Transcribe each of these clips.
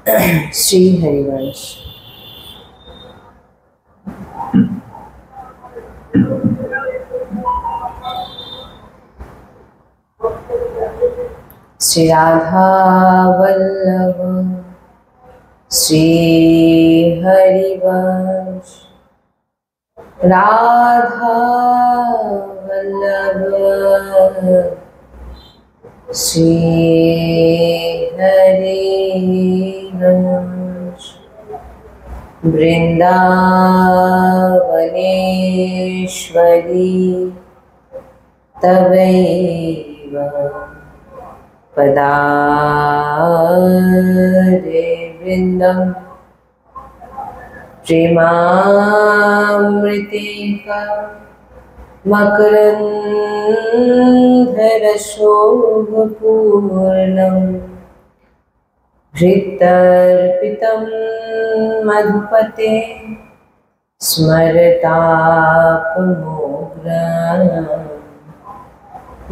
श्री हरिवंश। श्री राधा वल्लभ श्री हरिवंश। राधा वल्लभ श्री हरिवंश। वृंदावनेश्वरी तवैव पदारे वृंदम प्रेमामृतिका मकरन्धरशोभपूर्णं हृत्तर्पितं मधुपते स्मरतापमोग्राम्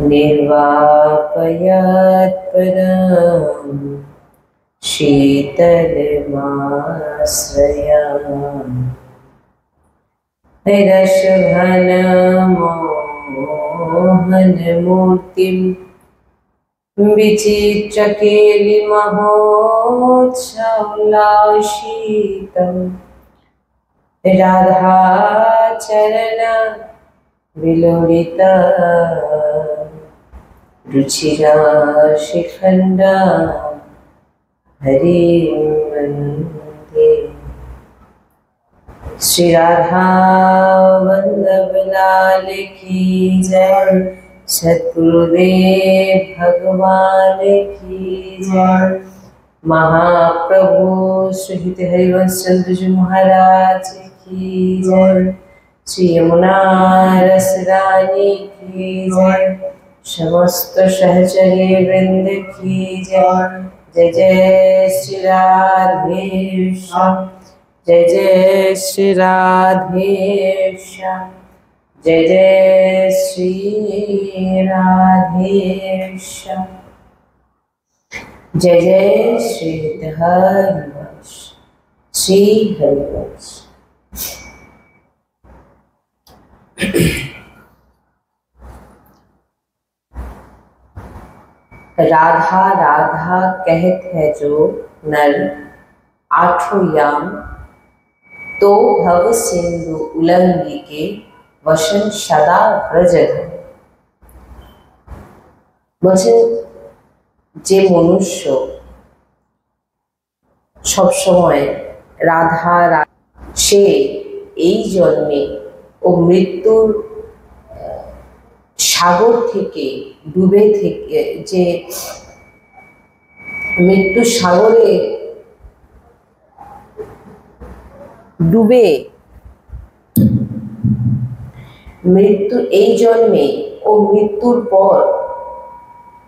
निर्वापयत्पदं शीतलमाश्रयामि। रसघनमोहनमूर्तिं विचित्रकेलिमहोत्सवोल्लासितं राधाचरण विलोलिता रुचिराशिखण्डा हरिं वन्दे। श्री राधा वल्लभ लाल की जय। सद्गुरुदेव भगवान की जय। महाप्रभु श्री हरिवंश चंद्र जी महाराज की जय। श्री यमुना रस रानी की जय। समस्त सहचरी वृंद की जय। जय जय श्री राधेश्याम। जय जय श्री राधेश्याम। जय जय श्री राधेश्याम। जय जय श्री हरिवंश। श्री हरिवंश। राधा राधा कहत है जो नर आठों याम, तो भव सिंधु उल्लंघी के वशन सदा ब्रजधर। বলছেন যে মনুষ্য সব সময় রাধা সে এই জন্মে ও মৃত্যুর সাগর থেকে ডুবে থেকে যে মৃত্যু সাগরে ডুবে মৃত্যু এই জন্মে ও মৃত্যুর পর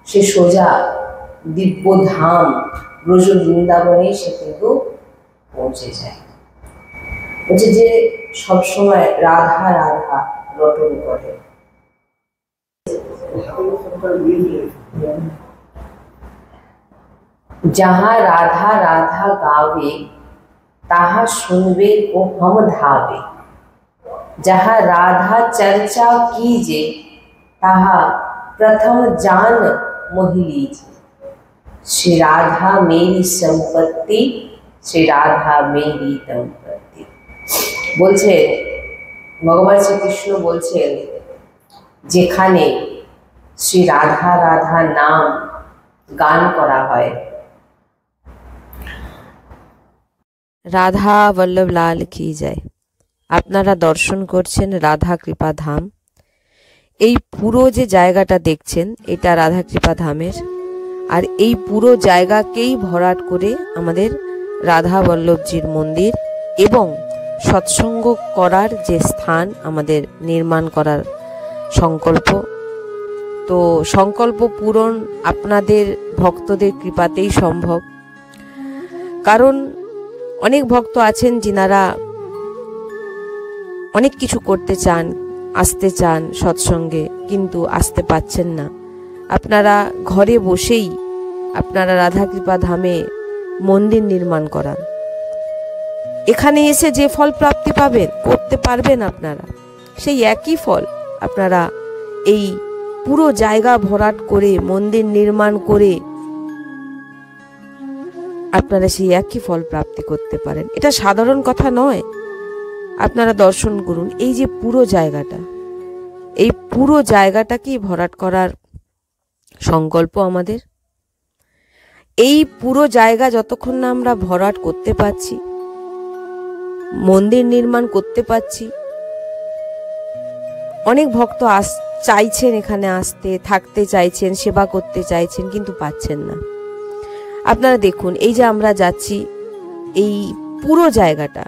সে সোজা দিব্য ধাম ব্রজ বৃন্দাবনে সে কিন্তু পৌঁছে যায়। বলছে যে সবসময় রাধা রাধা রটন করে। जहाँ राधा राधा गावे ताहा सुनवे को हम धावे। जहाँ राधा चर्चा कीजे ताहा प्रथम जान मोहि लीजे। श्री राधा मेरी संपत्ति, श्री राधा मेरी दंपत्ति। बोलছে ভগবান শ্রীকৃষ্ণ বলছেন যেখানে শ্রী রাধা রাধা নাম গান করা হয়। রাধা বল্লভ লাল কি যায়। আপনারা দর্শন করছেন রাধা কৃপা ধাম। এই পুরো যে জায়গাটা দেখছেন এটা রাধা কৃপা ধামের, আর এই পুরো জায়গাকেই ভরাট করে আমাদের রাধা বল্লভজির মন্দির এবং সৎসঙ্গ করার যে স্থান আমাদের নির্মাণ করার সংকল্প। তো সংকল্প পূরণ আপনাদের ভক্তদের কৃপাতেই সম্ভব। কারণ অনেক ভক্ত আছেন যিনারা অনেক কিছু করতে চান, আসতে চান সৎসঙ্গে, কিন্তু আসতে পাচ্ছেন না। আপনারা ঘরে বসেই আপনারা রাধা কৃপা ধামে মন্দির নির্মাণ করান। এখানে এসে যে ফল প্রাপ্তি পাবেন, করতে পারবেন আপনারা, সেই একই ফল আপনারা এই পুরো জায়গা ভরাট করে মন্দির নির্মাণ করে আপনারা সেই একই ফল প্রাপ্তি করতে পারেন। এটা সাধারণ কথা নয়। আপনারা দর্শন করুন, এই যে পুরো জায়গাটা, এই পুরো জায়গাটাকেই ভরাট করার সংকল্প আমাদের। এই পুরো জায়গা যতক্ষণ না আমরা ভরাট করতে পারছি, মন্দির নির্মাণ করতে পারছি, অনেক ভক্ত চাইছেন এখানে আসতে, থাকতে চাইছেন, সেবা করতে চাইছেন, কিন্তু পাচ্ছেন না। আপনারা দেখুন, এই যে আমরা যাচ্ছি, এই পুরো জায়গাটা,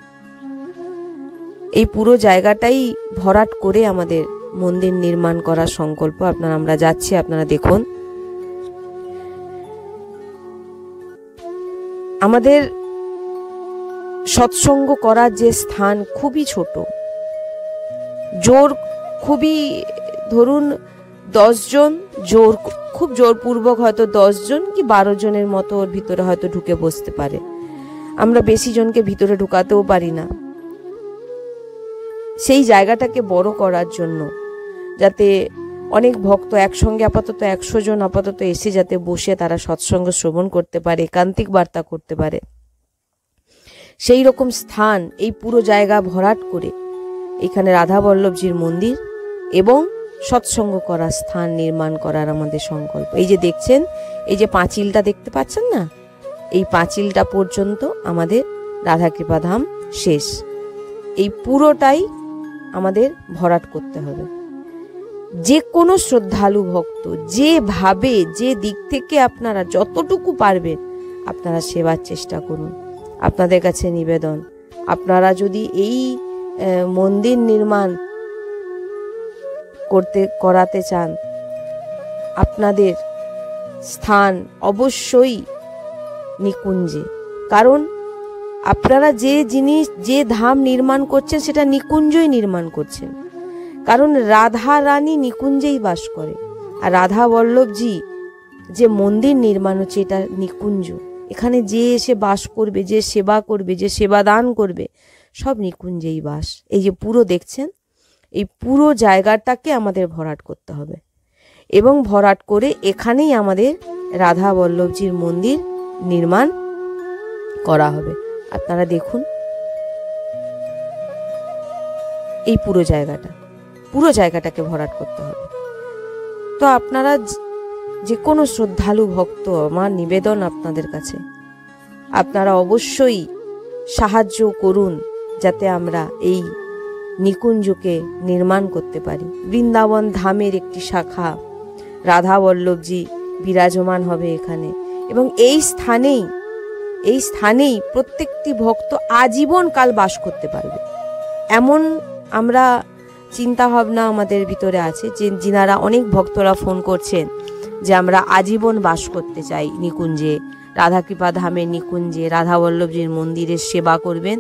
এই পুরো জায়গাটাই ভরাট করে আমাদের মন্দির নির্মাণ করার সংকল্প। আমরা যাচ্ছি, আপনারা দেখুন। আমাদের সৎসঙ্গ করার যে স্থান খুবই ছোট, খুবই ধরুন 10 জন, খুব জোরপূর্বক হয়তো 10 জন কি 12 জনের মতো ওর ভিতরে হয়তো ঢুকে বসতে পারে। আমরা বেশি জনকে ভিতরে ঢুকাতেও পারি না। সেই জায়গাটাকে বড় করার জন্য, যাতে অনেক ভক্ত একসঙ্গে আপাতত 100 জন আপাতত এসে যাতে বসে তারা সৎসঙ্গ শ্রবণ করতে পারে, একান্তিক বার্তা করতে পারে, সেই রকম স্থান এই পুরো জায়গা ভরাট করে এখানে রাধা বল্লভজির মন্দির এবং সৎসঙ্গ করার স্থান নির্মাণ করার আমাদের সংকল্প। এই যে দেখছেন, এই যে পাঁচিলটা দেখতে পাচ্ছেন না, এই পাঁচিলটা পর্যন্ত আমাদের রাধাকৃপা ধাম শেষ। এই পুরোটাই আমাদের ভরাট করতে হবে। যে কোনো শ্রদ্ধালু ভক্ত যেভাবে, যে দিক থেকে আপনারা যতটুকু পারবেন আপনারা সেবার চেষ্টা করুন। আপনাদের কাছে নিবেদন, আপনারা যদি এই মন্দির নির্মাণ করাতে চান, আপনাদের স্থান অবশ্যই নিকুঞ্জে। কারণ আপনারা যে জিনিস, যে ধাম নির্মাণ করছেন সেটা নিকুঞ্জই নির্মাণ করছেন। কারণ রাধা রানী নিকুঞ্জেই বাস করে, আর রাধা বল্লভজি যে মন্দির নির্মাণ হচ্ছে এটা নিকুঞ্জ। এখানে যে এসে বাস করবে, যে সেবা করবে, যে সেবা দান করবে, সব নিকুঞ্জেই বাস। এই যে পুরো দেখছেন, এই পুরো জায়গাটাকে আমাদের ভরাট করতে হবে এবং ভরাট করে এখানেই আমাদের রাধা বল্লভজির মন্দির নির্মাণ করা হবে। আপনারা দেখুন, এই পুরো জায়গাটাকে ভরাট করতে হবে। তো আপনারা যে কোনো শ্রদ্ধালু ভক্ত, আমার নিবেদন আপনাদের কাছে, আপনারা অবশ্যই সাহায্য করুন যাতে আমরা এই নিকুঞ্জকে নির্মাণ করতে পারি। বৃন্দাবন ধামের একটি শাখা রাধা বল্লভজি বিরাজমান হবে এখানে, এবং এই স্থানেই প্রত্যেকটি ভক্ত আজীবন কাল বাস করতে পারবে। এমন আমরা চিন্তা ভাবনা আমাদের ভিতরে আছে, যে যিনারা অনেক ভক্তরা ফোন করছেন যে আমরা আজীবন বাস করতে চাই নিকুঞ্জে, রাধাকৃপা ধামের নিকুঞ্জে, রাধা বল্লভজির মন্দিরের সেবা করবেন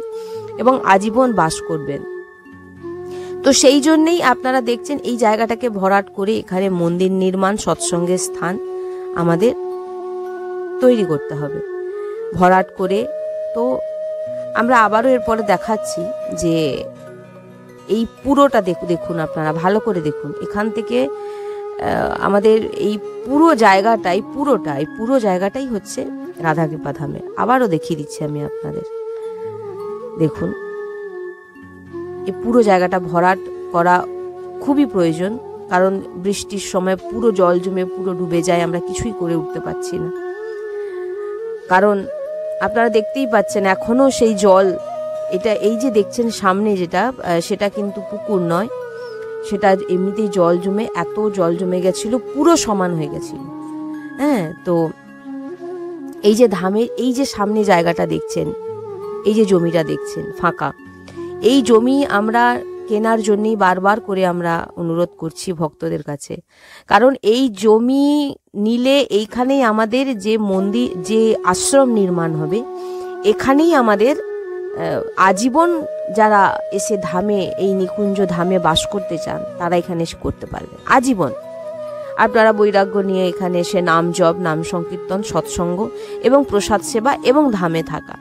এবং আজীবন বাস করবেন। তো সেই জন্যেই আপনারা দেখছেন এই জায়গাটাকে ভরাট করে এখানে মন্দির নির্মাণ, সৎসঙ্গের স্থান আমাদের তৈরি করতে হবে ভরাট করে। তো আমরা আবারও এরপরে দেখাচ্ছি যে এই পুরোটা দেখুন, আপনারা ভালো করে দেখুন। এখান থেকে আমাদের এই পুরো জায়গাটাই হচ্ছে রাধাকৃপা ধামে। আবারও দেখিয়ে দিচ্ছি আমি আপনাদের, দেখুন এই পুরো জায়গাটা ভরাট করা খুবই প্রয়োজন। কারণ বৃষ্টির সময় পুরো জল জমে পুরো ডুবে যায়, আমরা কিছুই করে উঠতে পারছি না। কারণ আপনারা দেখতেই পাচ্ছেন এখনো সেই জল, এটা এই যে দেখছেন সামনে যেটা, সেটা কিন্তু পুকুর নয়, সেটা এমনিতেই জল জমে, এত জল জমে গেছিল, পুরো সমান হয়ে গেছিল। হ্যাঁ, তো এই যে ধামের এই যে সামনে জায়গাটা দেখছেন, এই যে জমিটা দেখছেন ফাঁকা, এই জমি আমরা কেনার জন্যই বারবার করে আমরা অনুরোধ করছি ভক্তদের কাছে। কারণ এই জমি নিলে এইখানেই আমাদের যে মন্দির, যে আশ্রম নির্মাণ হবে, এখানেই আমাদের আজীবন যারা এসে ধামে, এই নিকুঞ্জ ধামে বাস করতে চান তারা এখানে এসে করতে পারবে আজীবন। আপনারা বৈরাগ্য নিয়ে এখানে এসে নাম জপ, নাম সংকীর্তন, সৎসঙ্গ এবং প্রসাদ সেবা এবং ধামে থাকা,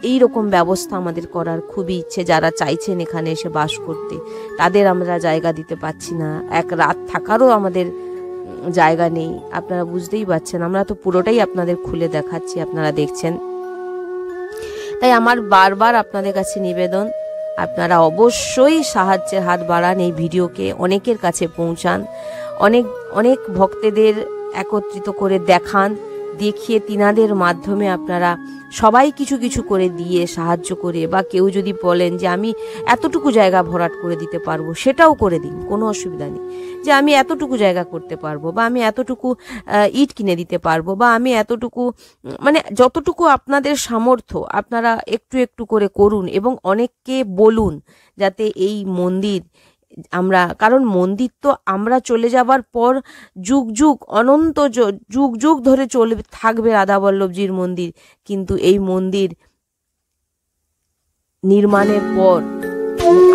এই রকম ব্যবস্থা আমাদের করার খুবই ইচ্ছে। যারা চাইছেন এখানে এসে বাস করতে, তাদের আমরা জায়গা দিতে পারছি না, এক রাত থাকারও আমাদের জায়গা নেই। আপনারা বুঝতেই পারছেন, আমরা তো পুরোটাই আপনাদের খুলে দেখাচ্ছি, আপনারা দেখছেন। তাই আমার বারবার আপনাদের কাছে নিবেদন, আপনারা অবশ্যই সাহায্যের হাত বাড়ান, এই ভিডিওকে অনেকের কাছে পৌঁছান, অনেক অনেক ভক্তদের একত্রিত করে দেখান, দেখিয়ে তিনাদের মাধ্যমে আপনারা সবাই কিছু কিছু করে দিয়ে সাহায্য করে, বা কেউ যদি বলেন যে আমি এতটুকু জায়গা ভরাট করে দিতে পারবো, সেটাও করে দিন, কোনো অসুবিধা নেই। যে আমি এতটুকু জায়গা করতে পারবো, বা আমি এতটুকু ইট কিনে দিতে পারবো, বা আমি এতটুকু, মানে যতটুকু আপনাদের সামর্থ্য আপনারা একটু একটু করে করুন, এবং অনেককে বলুন যাতে এই মন্দির আমরা, কারণ মন্দির তো আমরা চলে যাবার পর যুগ যুগ অনন্ত যুগ যুগ ধরে চলে থাকবে রাধাবল্লভজির মন্দির, কিন্তু এই মন্দির নির্মাণের পর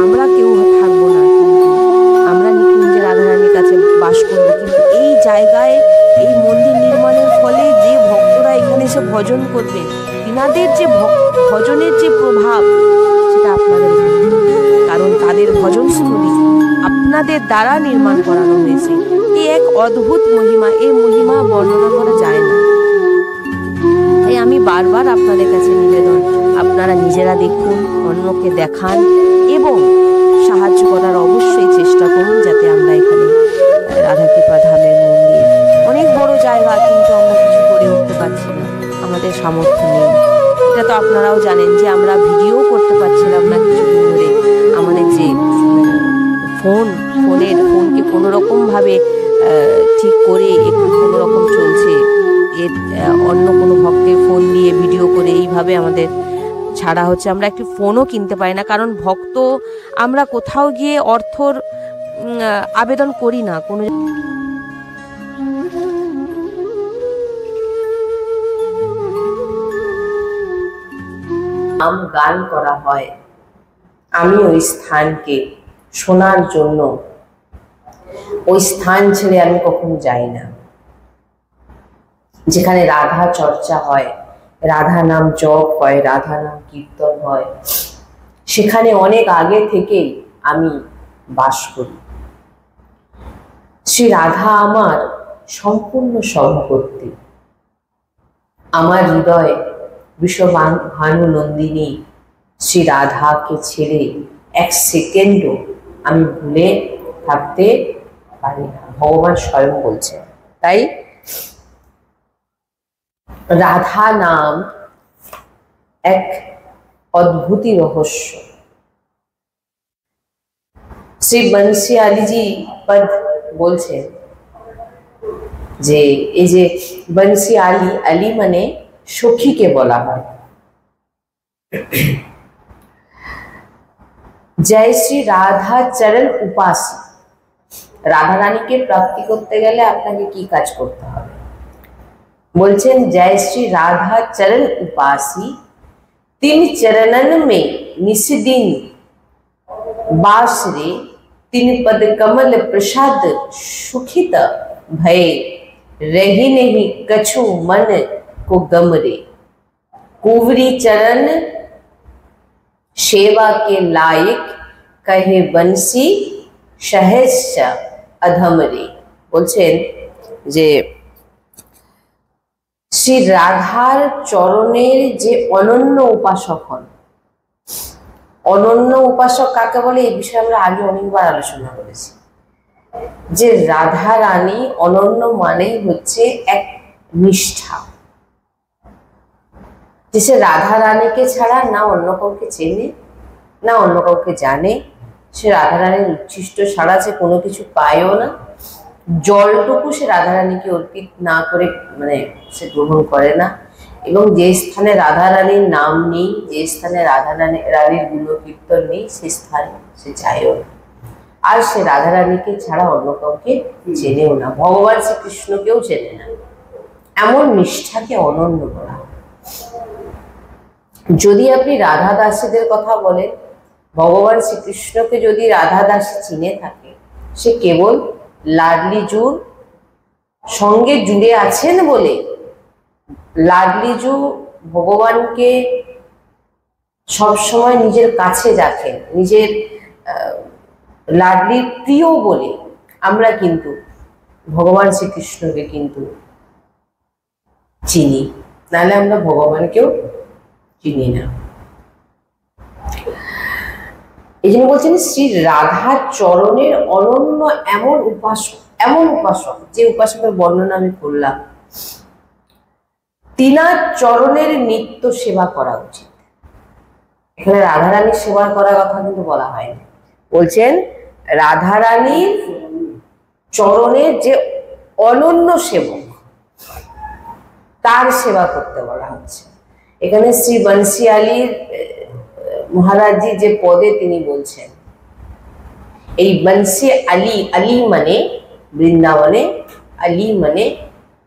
আমরা কেউ থাকবো না, কিন্তু আমরা নিকুঞ্জে রাধারানীর কাছে বাস করবো। কিন্তু এই জায়গায় এই মন্দির নির্মাণের ফলে যে ভক্তরা এখানে এসে ভজন করবে, তিনাদের যে ভজনের যে প্রভাব, সেটা আপনাদের, কারণ তাদের ভজনস্থলী আপনাদের দ্বারা নির্মাণ করানো হয়েছে। এই এক অদ্ভুত মহিমা, এই মহিমা বর্ণনা করা যায় না। তাই আমি বারবার আপনাদের কাছে নিবেদন, আপনারা নিজেরা দেখুন, অন্যকে দেখান এবং সাহায্য করার অবশ্যই চেষ্টা করুন, যাতে আমরা এখানে রাধাকৃপা ধামের মন্দির, অনেক বড় জায়গা, কিন্তু আমরা কিছু করে উঠতে পারছি না, আমাদের সামর্থ্য নেই। এটা তো আপনারাও জানেন যে আমরা ভিডিও করতে পারছিলাম না কিছুদিন ধরে। আমাদের যে ফোনকে কোনো রকমভাবে ঠিক করে একটু কোনো রকম চলছে, এর অন্য কোনো ভক্তের ফোন দিয়ে ভিডিও করে এইভাবে আমাদের ছাড়া হচ্ছে। আমরা একটি ফোনও কিনতে পারি না, কারণ ভক্ত আমরা কোথাও গিয়ে অর্থর আবেদন করি না কোনো। নাম গান করা হয়, আমি ওই স্থানকে শোনার জন্য ওই স্থান ছেড়ে আমি কখনো যাই না। যেখানে রাধা চর্চা হয়, রাধা নাম জপ হয়, রাধা নাম কীর্তন হয়, সেখানে অনেক আগে থেকেই আমি বাস করি। শ্রী রাধা আমার সম্পূর্ণ সভাপতি। আমার হৃদয়ে বিশ্বভানু নন্দিনী শ্রী রাধাকে ছেড়ে এক সেকেন্ডও আমি ভুলে থাকতে পারি না, ভগবান স্বয়ং বলছেন। তাই রাধা নাম এক অদ্ভুত রহস্য। শ্রী বংশী আলীজি পদ বলছেন যে এই যে বংশী আলী, আলী মানে সখীকে বলা হয়। জয় শ্রী রাধা চরণ উপাসী। রাধা রানীকে প্রাপ্তি করতে গেলে আপনাকে কি কাজ করতে হবে? বলছেন জয় শ্রী রাধা চরণ উপাসী, তিন চরণন মে निसिदिन बास रे, तीन पद कमल प्रसाद सुखित भय, रही नहीं कछु मन को गम रे, कुवरी चरण सेवा के लायक, कहे बंसी सहज अधम रे। বলছেন যে শ্রী রাধার চরণের যে অনন্য উপাসক হন, অনন্য উপাসক কাকে বলে এই বিষয়ে আমরা আগে অনেকবার আলোচনা করেছি। যে রাধা রানী অনন্য মানেই হচ্ছে এক নিষ্ঠা, যে সে রাধা রানীকে ছাড়া না অন্য কাউকে চেনে, না অন্য কাউকে জানে। সে রাধা রানীর উচ্ছিষ্ট ছাড়া সে কোনো কিছু পায়ও না। জলটুকু সে রাধা রানীকে অর্পিত না করে মানে সে গ্রহণ করে না। এবং যে স্থানে রাধা রানীর নাম নেই, যে স্থানে রাধা রানীর গুণকীর্তন নেই, সে স্থানে সে যায়ও না। আর সে রাধা রানীকে ছাড়া অন্য কাউকে চেনেও না, ভগবান শ্রীকৃষ্ণকেও চেনে না। এমন নিষ্ঠাকে অনন্য করা। যদি আপনি রাধা দাসীদের কথা বলেন, ভগবান শ্রীকৃষ্ণকে যদি রাধা দাসী চিনে থাকে, সে কেবল লাডলি জুর সঙ্গে জুড়ে আছেন বলে লাডলিজু ভগবানকে সবসময় নিজের কাছে রাখেন, নিজের লাডলির প্রিয় বলে আমরা কিন্তু ভগবান শ্রীকৃষ্ণকে কিন্তু চিনি, নাহলে আমরা ভগবানকেও চিনি না। এই জন্য বলছেন শ্রী রাধার চরণের অনন্য এমন উপাসক যে উপাসকের বর্ণনা আমি করলাম, তিনার চরণের নিত্য সেবা করা উচিত। এখানে রাধারানীর সেবা করার কথা কিন্তু বলা হয়নি, বলছেন রাধারানীর চরণের যে অনন্য সেবক তার সেবা করতে বলা হচ্ছে। এখানে শ্রী বংশীয়ালির মহারাজজি যে পদে তিনি বলছেন, এই বংশী আলী, আলী মানে বৃন্দাবনে, আলী মানে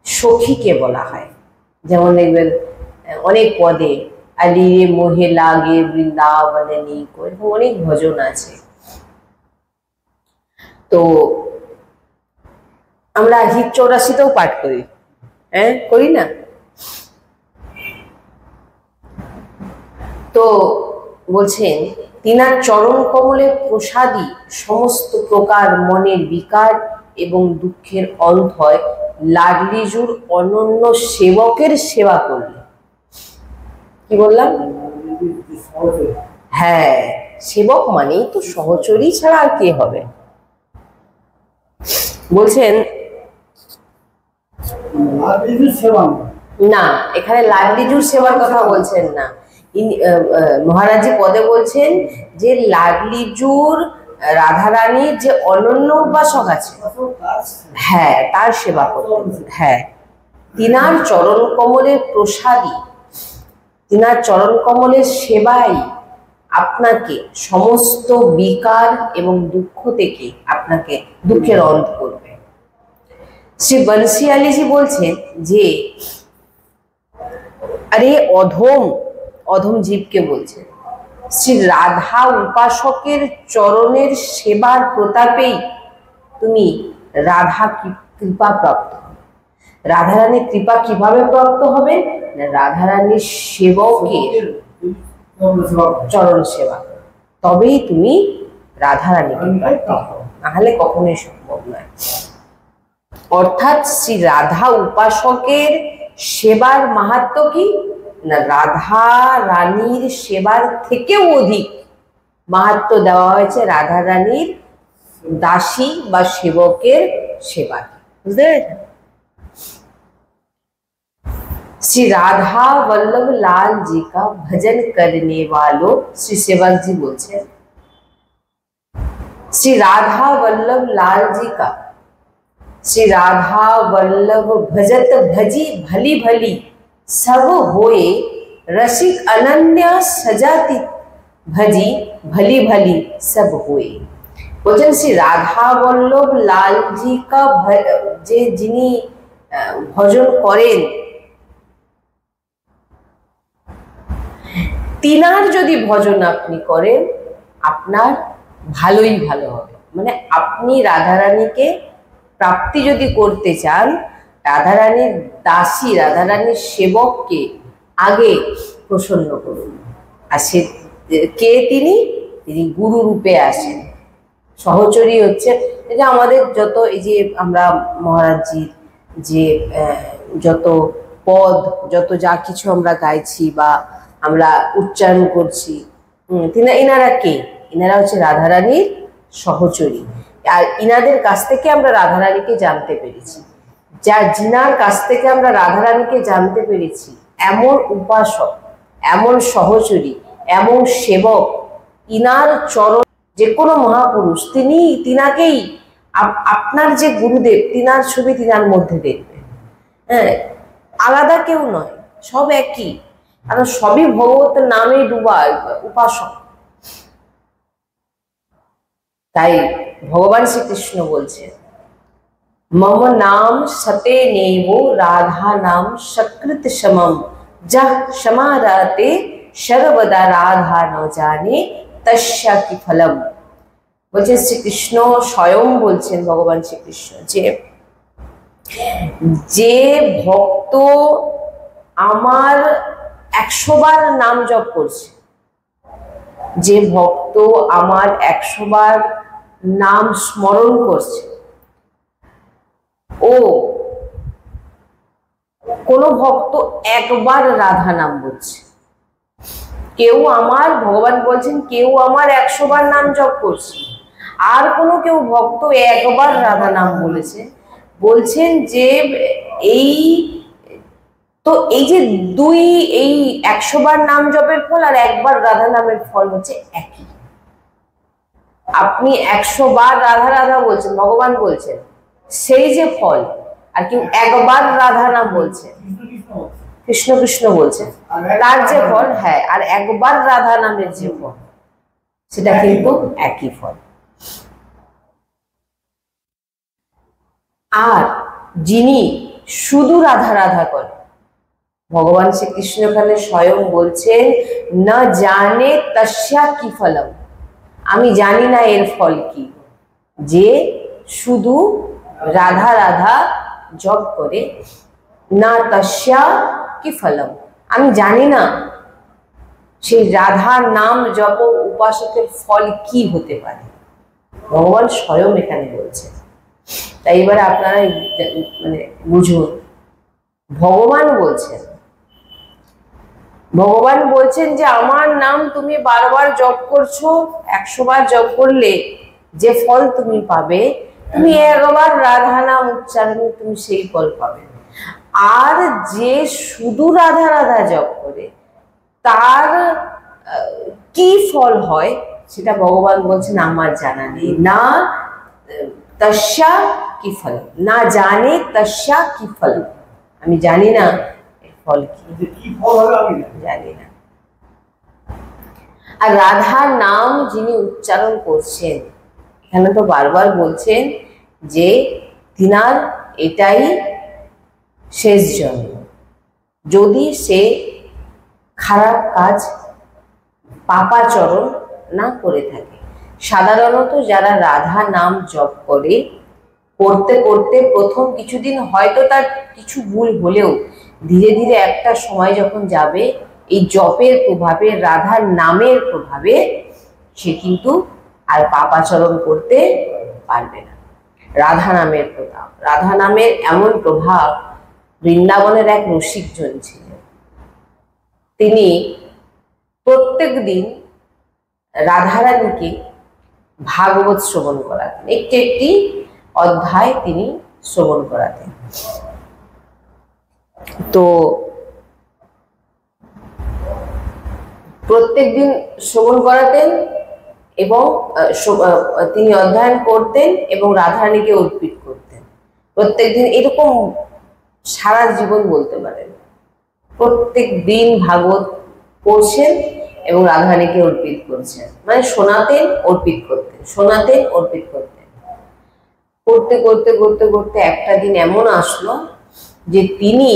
সখীকে বলা হয়। যেমন দেখবেন অনেক পদে আলী রে মোহে লাগে বৃন্দাবনে নিকো, এরকম অনেক ভজন আছে। তো আমরা হিত 84তেও পাঠ করি, হ্যাঁ করি না? তো বলছেন তিনার চরণ কমলে প্রসাদী সমস্ত প্রকার মনের বিকার এবং দুঃখের অন্থয় লাডলিজুর অনন্য সেবকের সেবা করলে। কি বললাম? হ্যাঁ, সেবক মানেই তো সহচরী, ছাড়া আর কে হবে? বলছেন না, এখানে লাডলিজুর সেবার কথা বলছেন না। মহারাজজি পদে বলছেন যে লাডলিজুর রাধারানীর যে অনন্য উপাসক আছে, হ্যাঁ তার সেবা করতে। হ্যাঁ, তিনার চরণ কমলের প্রসাদী, তিনার চরণ কমলের সেবাই আপনাকে সমস্ত বিকার এবং দুঃখ থেকে আপনাকে দুঃখের অন্ত করবে। শ্রী বংশীয়ালিজি বলছেন যে আরে অধম জীবকে বলছেন, শ্রী রাধা উপাসকের চরণের সেবার প্রতাপেই তুমি রাধা কৃপা প্রাপ্ত হবে। রাধারানীর কৃপা কিভাবে প্রাপ্ত হবে? রাধারানীর সেবকের চরণ সেবা, তবেই তুমি রাধারানীকে প্রাপ্ত হবে, নাহলে কখনোই সম্ভব নয়। অর্থাৎ শ্রী রাধা উপাসকের সেবার মাহাত্ম্য কি না, রাধা রানীর সেবার থেকেও অধিক মাহাত্ম্য দেওয়া হয়েছে রাধা রানীর দাসী বা সেবকের সেবা। বুঝতে পেরেছেন? श्री राधा वल्लभ लाल जी का भजन करने वालों, श्री सेवक जी बोलते हैं श्री राधा वल्लभ लाल जी का, श्री राधा वल्लभ भजत भजी भली भली सब होए, रसिक अनन्य सजाति भजी भली भली सब होए। बोलছেন শ্রী রাধা বল্লভ লাল জি কা যে যিনি ভজন করেন, তিনার যদি ভজন আপনি করেন আপনার ভালোই ভালো হবে। মানে আপনি রাধারানীকে প্রাপ্তি যদি করতে চান, রাধারানীর দাসী রাধারানীর সেবককে আগে প্রসন্ন করুন। আর সে কে? তিনি গুরু রূপে আসেন। সহচরী হচ্ছে এই যে আমাদের যত, এই যে আমরা মহারাজজির যে যত পদ, যত যা কিছু আমরা গাইছি বা আমরা উচ্চারণ করছি, এনারা কে? এনারা হচ্ছে রাধারানীর সহচরী। আর ইনাদের কাছ থেকে আমরা রাধারানীকে জানতে পেরেছি। যিনার কাছ থেকে আমরা রাধারানীকে জানতে পেরেছি, এমন উপাসক, এমন সহচরী, এমন সেবক, ইনার চরণ যে কোনো মহাপুরুষ তিনাকেই আপনার যে গুরুদেব, তিনার ছবি তিনার মধ্যে দেখবেন। হ্যাঁ, আলাদা কেউ নয়, সব একই, কারণ সবই ভগবতের নামে ডুবা উপাসক। তাই ভগবান শ্রীকৃষ্ণ বলছেন মম নাম সতে নেবো রাধা নাম সकृत সমম যহ সমারাতে সর্বদা রাধা ন জানে তস্যা কি ফলম। বলছেন শ্রীকৃষ্ণ স্বয়ং বলছেন, ভগবান শ্রীকৃষ্ণ যে যে ভক্ত আমার 100 বার নাম জপ করছে, যে ভক্ত আমার 100 বার নাম স্মরণ করছে, ও কোন ভক্ত একবার রাধা নাম বলছে, কেউ আমার, ভগবান বলছেন কেউ আমার 100 বার নাম জপ করছে, আর কেউ ভক্ত একবার রাধা নাম বলেছে, বলছেন যে এই তো এই যে এই 100 বার নাম জপের ফল আর একবার রাধা নামের ফল হচ্ছে একই। আপনি 100 বার রাধা রাধা বলছেন, ভগবান বলছেন, সেই যে ফল, আর কেউ একবার রাধা নাম বলছে, কৃষ্ণ কৃষ্ণ বলছে, তার যে ফল, হ্যাঁ, আর একবার রাধা নামের যে ফল, সেটা কিন্তু একই ফল। আর যিনি শুধু রাধা রাধা করেন, ভগবান শ্রীকৃষ্ণ এখানে স্বয়ং বলছেন, না জানে তস্যা কি ফলম, আমি জানি না এর ফল কি। যে শুধু রাধা রাধা জপ করে, না তস্যা কি ফলম, আমি জানি না সেই রাধার নাম জপ উপাসকের ফল কি হতে পারে, ভগবান স্বয়ং এখানে বলছেন। তাই এবারে আপনারা মানে বুঝুন, ভগবান বলছেন যে আমার নাম তুমি বারবার জপ করছো, 100 বার জপ করলে যে ফল তুমি পাবে, তুমি একবার রাধা নাম উচ্চারণে তুমি সেই ফল পাবে। আর যে শুধু রাধা রাধা জপ করে, তার কি ফল হয় সেটা ভগবান বলছেন আমার জানা নেই। না তস্যা কি ফল, না জানে তস্যা কি ফল, আমি জানি না ফল কি ফল হবে, আমি জানি না। আর রাধার নাম যিনি উচ্চারণ করছেন, এখানে তো বারবার বলছেন যে তিনার এটাই শেষ জন্ম। যদি সে খারাপ কাজ পাপাচরণ না করে থাকে, সাধারণত যারা রাধা নাম জপ করে, করতে করতে প্রথম কিছুদিন হয়তো তার কিছু ভুল হলেও ধীরে ধীরে একটা সময় যখন যাবে, এই জপের প্রভাবে, রাধার নামের প্রভাবে সে কিন্তু আর পাপাচরণ করতে পারবে না। রাধা নামের প্রভাব, রাধা নামের এমন প্রভাব, বৃন্দাবনের এক রসিকজন ছিলেন, তিনি প্রত্যেক দিন রাধারানীকে ভাগবত শ্রবণ করাতেন, একটি একটি অধ্যায় তিনি শ্রবণ করাতেন। তো প্রত্যেক দিন শ্রবণ করাতেন এবং তিনি অধ্যয়ন করতেন এবং রাধারানীকে অর্পিত করতেন প্রত্যেক দিন। এরকম সারা জীবন বলতে পারেন, প্রত্যেক দিন ভাগবত পড়ছেন এবং রাধারানীকে অর্পিত করছেন, মানে শোনাতেন, অর্পিত করতেন, শোনাতেন, অর্পিত করতেন। করতে করতে করতে করতে একটা দিন এমন আসলো যে তিনি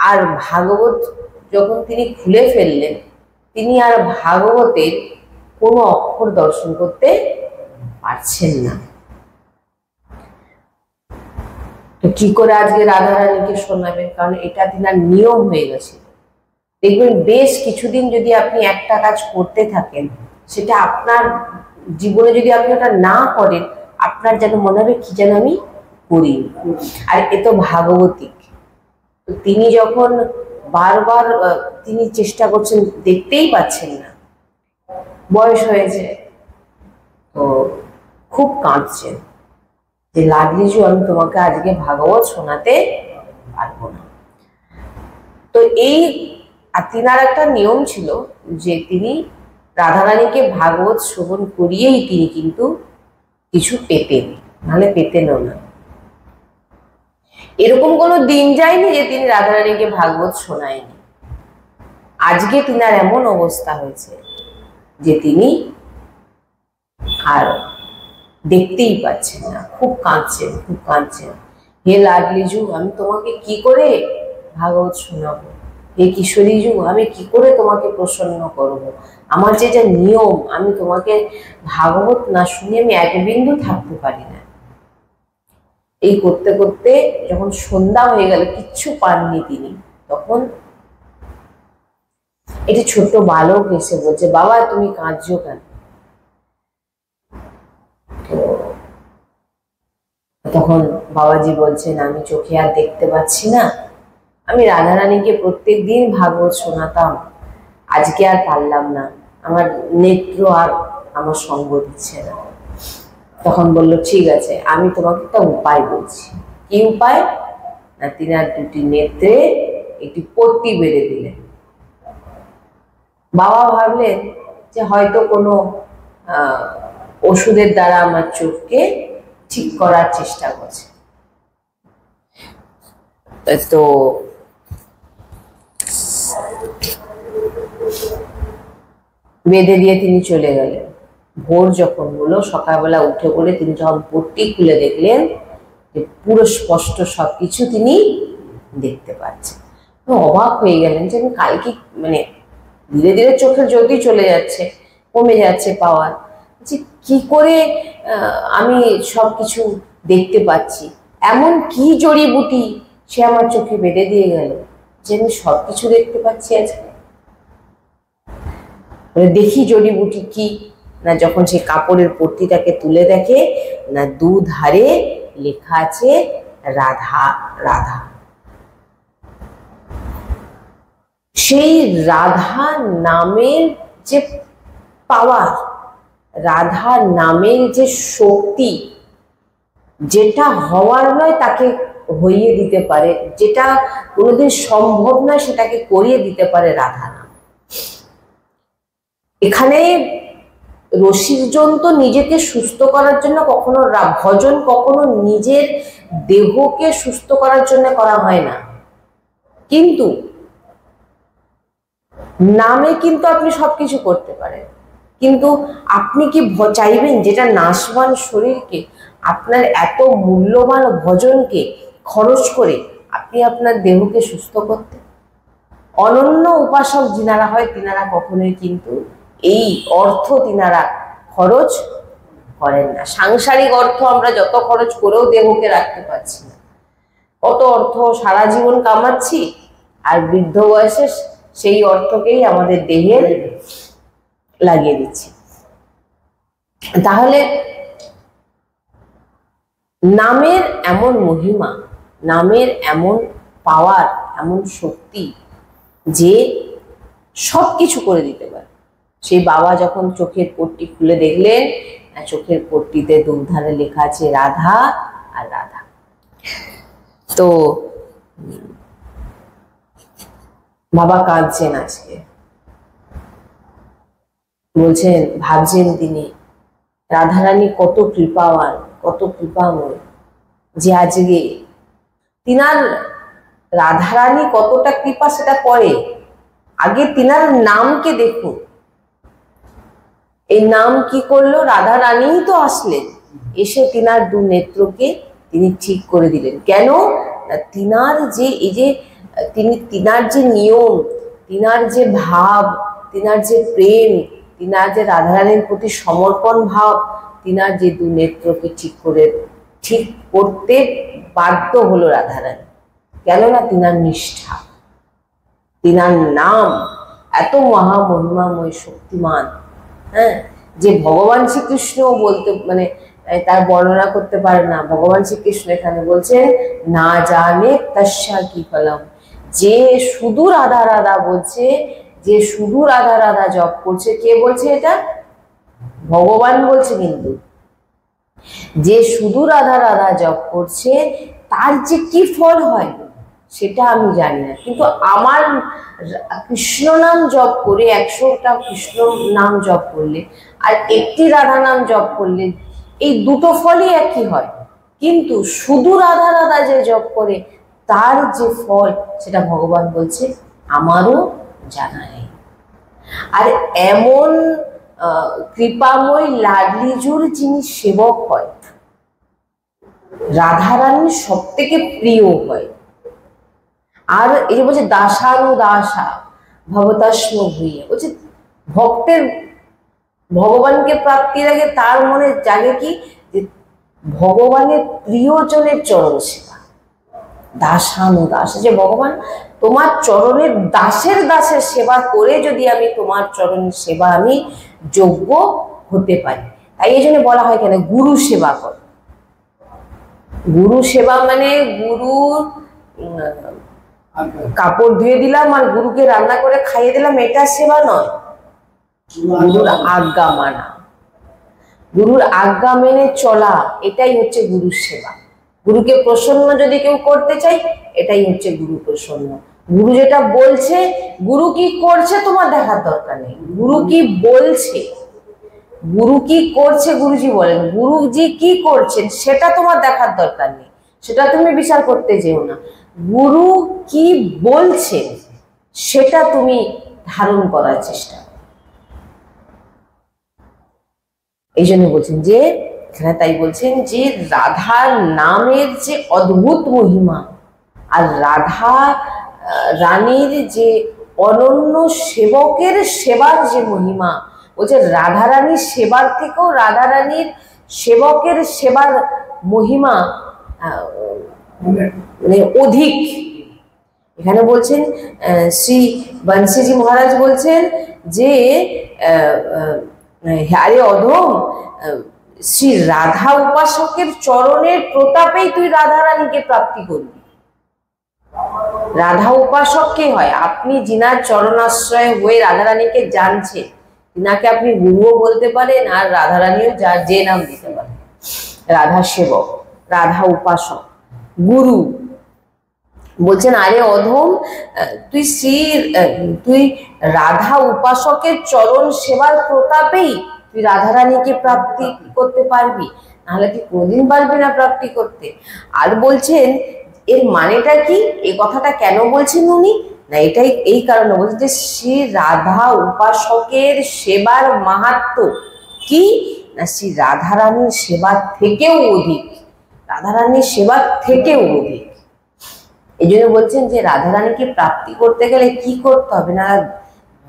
আর ভাগবত যখন তিনি খুলে ফেললেন, তিনি আর ভাগবতের কোনো অক্ষর দর্শন করতে পারছেন না। তো কি করে আজকে রাধারানীকে শোনাবেন, কারণ এটা তিনার নিয়ম হয়ে গেছে। দেখবেন বেশ কিছুদিন যদি আপনি একটা কাজ করতে থাকেন, সেটা আপনার জীবনে যদি আপনি ওটা না করেন, আপনার যেন মনে হবে কি যেন আমি করি। আর এ তো ভাগবতিক। তো তিনি যখন বারবার তিনি চেষ্টা করছেন, দেখতেই পাচ্ছেন না, বয়স হয়েছে, তো খুব কাঁদছেন যে লাডলিজু আমি তোমাকে আজকে ভাগবত শোনাতে পারবো না। তো এই তিনার একটা নিয়ম ছিল যে তিনি রাধারানীকে ভাগবত শ্রবণ করিয়েই তিনি কিন্তু কিছু পেতেন, নাহলে পেতেনও না। এরকম কোনো দিন যায়নি যে তিনি রাধারানীকে ভাগবত শোনায়নি। আজকে তিনার এমন অবস্থা হয়েছে যে তিনি আর দেখতেই পাচ্ছেন না, খুব কাঁদছেন, খুব কাঁদছেন। হে লাডলিজু আমি তোমাকে কি করে ভাগবত শোনাবো, হে কিশোরীজু আমি কি করে তোমাকে প্রসন্ন করব, আমার যেটা নিয়ম, আমি তোমাকে ভাগবত না শুনে আমি এক বিন্দু থাকতে পারি না। এই করতে করতে যখন সন্ধ্যা হয়ে গেল, কিচ্ছু পাননি তিনি, তখন একটি ছোট্ট বালক এসে বলছে, বাবা তুমি কাঁদছো কেন? তখন বাবাজি বলছেন, আমি চোখে আর দেখতে পাচ্ছি না, আমি রাধারানীকে প্রত্যেক দিন ভাগবত শোনাতাম, আজকে আর পারলাম না, আমার নেত্র আর আমার সঙ্গ দিচ্ছে না। তখন বললো, ঠিক আছে, আমি তোমাকে একটা উপায় বলছি। কি উপায়? না, তিনার দুটি নেত্রে একটি পট্টি বেঁধে দিলেন। বাবা ভাবলেন যে হয়তো কোনো ওষুধের দ্বারা আমার চোখকে ঠিক করার চেষ্টা করছে। তো বেঁধে দিয়ে তিনি চলে গেলেন। ভোর যখন হলো, সকালবেলা উঠে পড়ে তিনি যখন পট্টি খুলে দেখলেন যে পুরো স্পষ্ট সবকিছু তিনি দেখতে পাচ্ছেন। অবাক হয়ে গেলেন যে আমি কালকে, মানে ধীরে ধীরে চোখের জ্যোতি চলে যাচ্ছে, কমে যাচ্ছে পাওয়ার, যে কি করে আমি সবকিছু দেখতে পাচ্ছি, এমন কি জড়িবুটি সে আমার চোখে বেঁধে দিয়ে গেল যে আমি সবকিছু দেখতে পাচ্ছি আজকে। দেখি জড়িবুটি কি না, যখন সে কাপড়ের পট্টিটাকে তুলে দেখে না, দুধারে লেখা আছে রাধা রাধা। সেই রাধা নামের যে পাওয়ার, রাধা নামের যে শক্তি, যেটা হওয়ার নয় তাকে হইয়ে দিতে পারে, যেটা কোনোদিন সম্ভব নয় সেটাকে করিয়ে দিতে পারে রাধা নাম। এখানে রসিকজন তো নিজেকে সুস্থ করার জন্য কখনো, ভজন কখনো নিজের দেহকে সুস্থ করার জন্য করা হয় না, কিন্তু নামে কিন্তু আপনি সবকিছু করতে পারেন। কিন্তু আপনি কি চাইবেন যেটা নাশবান শরীরকে, আপনার এত মূল্যবান ভজনকে খরচ করে আপনি আপনার দেহকে সুস্থ করতে? অনন্য উপাসক যিনারা হয় তিনারা কখনোই কিন্তু এই অর্থ তিনারা খরচ করেন না। সাংসারিক অর্থ আমরা যত খরচ করেও দেহকে রাখতে পারছি না, কত অর্থ সারা জীবন কামাচ্ছি, আর বৃদ্ধ বয়সে সেই অর্থকেই আমাদের দেহে লাগিয়ে দিচ্ছি। তাহলে নামের এমন মহিমা, নামের এমন পাওয়ার, এমন শক্তি যে সবকিছু করে দিতে পারে। সেই বাবা যখন চোখের পট্টি খুলে দেখলেন, চোখের পট্টিতে দুধারে লেখা আছে রাধা আর রাধা। তো বাবা কাঁদছেন আজকে, বলছেন, ভাবছেন তিনি রাধারানী কত কৃপাবান, কত কৃপাময়, যে আজকে তিনার রাধারানী কতটা কৃপা সেটা পরে, আগে তিনার নামকে দেখুন। এই নাম কি করলো? রাধারানী তো আসলেন, এসে তিনার দু নেত্রকে তিনি ঠিক করে দিলেন। কেন? তিনার যে এই যে তিনার যে নিয়ম, তিনার যে ভাব, তিনার যে প্রেম, তিনার যে রাধারানীর প্রতি সমর্পণ ভাব, তিনার যে দু নেত্রকে ঠিক করতে বাধ্য হলো রাধারানী। কেননা তিনার নিষ্ঠা, তিনার নাম এত মহামহিমাময় শক্তিমান, হ্যাঁ, যে ভগবান শ্রীকৃষ্ণ বলতে, মানে তার বর্ণনা করতে পারে না। ভগবান শ্রীকৃষ্ণ এখানে বলছেন, না জানে তস্যা কি ফলম, যে শুধু রাধা রাধা বলছে, যে শুধু রাধা রাধা জপ করছে। কে বলছে এটা? ভগবান বলছে। কিন্তু যে শুধু রাধা রাধা জপ করছে তার যে কি ফল হয় সেটা আমি জানি না, কিন্তু আমার কৃষ্ণ নাম জপ করে 100টা কৃষ্ণ নাম জপ করলে আর একটি রাধা নাম জপ করলে এই দুটো ফলই একই হয়। কিন্তু শুধু রাধা রাধা যে জপ করে তার যে ফল সেটা ভগবান বলছে আমারও জানা নেই। আর এমন কৃপাময় লাডলিজুর যিনি সেবক হয়, রাধারানীর সব থেকে প্রিয় হয়। আর এই যে বলছে দাসানুদাসা ভবতাস্ম ভূয়া, বলছে ভক্তের ভগবানকে প্রাপ্তির আগে তার মনে জাগে কি, যে ভগবানের প্রিয়জনের চরণ সেবা। দাসানুদাস, যে ভগবান তোমার চরণের দাসের দাসের সেবা করে যদি আমি তোমার চরণের সেবা আমি যোগ্য হতে পারি, তাই এই জন্য বলা হয় কেন গুরু সেবা কর। গুরু সেবা মানে গুরুর কাপড় ধুয়ে দিলাম আর গুরুকে রান্না করে খাইয়ে দিলাম, এটা সেবা নয়। গুরুর আজ্ঞা মানা, গুরুর আজ্ঞা মেনে চলা, এটাই হচ্ছে গুরুর সেবা। গুরুকে প্রসন্ন যদি কেউ করতে চাই, এটাই হচ্ছে গুরু প্রসন্ন। গুরু যেটা বলছে, গুরু কি করছে তোমার দেখার দরকার নেই। গুরু কি বলছে, গুরু কি করছে, গুরুজি বলেন, গুরুজি কি করছেন সেটা তোমার দেখার দরকার নেই, সেটা তুমি বিচার করতে যেও না। গুরু কি বলছেন সেটা তুমি ধারণ করার চেষ্টা করো। এই জন্য বলছেন যে এখানে, তাই বলছেন যে রাধার নামের যে অদ্ভুত মহিমা আর রাধা রানীর যে অনন্য সেবকের সেবার যে মহিমা, বলছে রাধা রানীর সেবার থেকেও রাধা রানীর সেবকের সেবার মহিমা মানে অধিক। এখানে বলছেন শ্রী বংশীজি মহারাজ বলছেন যে আরে অধম, শ্রী রাধা উপাসকের চরণের প্রতাপেই তুই রাধা রানীকে প্রাপ্তি করবি। রাধা উপাসক কে হয়? আপনি যিনার চরণাশ্রয় হয়ে রাধা রানীকে জানছেন, তিনাকে আপনি গুরুও বলতে পারেন, আর রাধা রানীও যার যে নাম দিতে পারেন। রাধা সেবক, রাধা উপাসক, গুরু। বলছেন আরে অধম, তুই রাধা উপাসকের চরণ সেবার প্রতাপেই তুই রাধা রানীকে প্রাপ্তি করতে পারবি, নাহলে তুই কোনদিন পারবি না প্রাপ্তি করতে। আর বলছেন এর মানেটা কি, এই কথাটা কেন বলছেন উনি না, এটাই এই কারণে বলছেন যে শ্রী রাধা উপাসকের সেবার মাহাত্ম্য কি না, শ্রী রাধা রানীর সেবার থেকেও অধিক, রাধা রানীর সেবার থেকেও অধিক। এই জন্য বলছেন যে রাধা রানীকে প্রাপ্তি করতে গেলে কি করতে হবে না,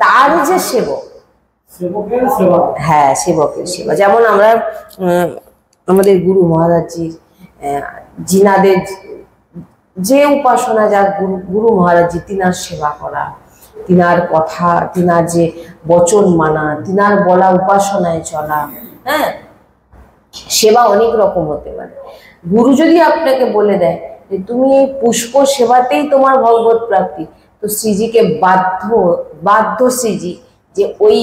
তার যে সেবক, হ্যাঁ সেবকের সেবা। যেমন আমরা আমাদের গুরু মহারাজজির জিনাদের যে উপাসনা, যা গুরু মহারাজজি তিনার সেবা করা, তিনার কথা, তিনার যে বচন মানা, তিনার বলা উপাসনায় চলা, হ্যাঁ সেবা অনেক রকম হতে পারে। গুরু যদি আপনাকে বলে দেয় যে তুমি এই পুষ্প সেবাতেই তোমার ভগবত প্রাপ্তি, তো শ্রীজিকে বাধ্য শ্রীজি যে ওই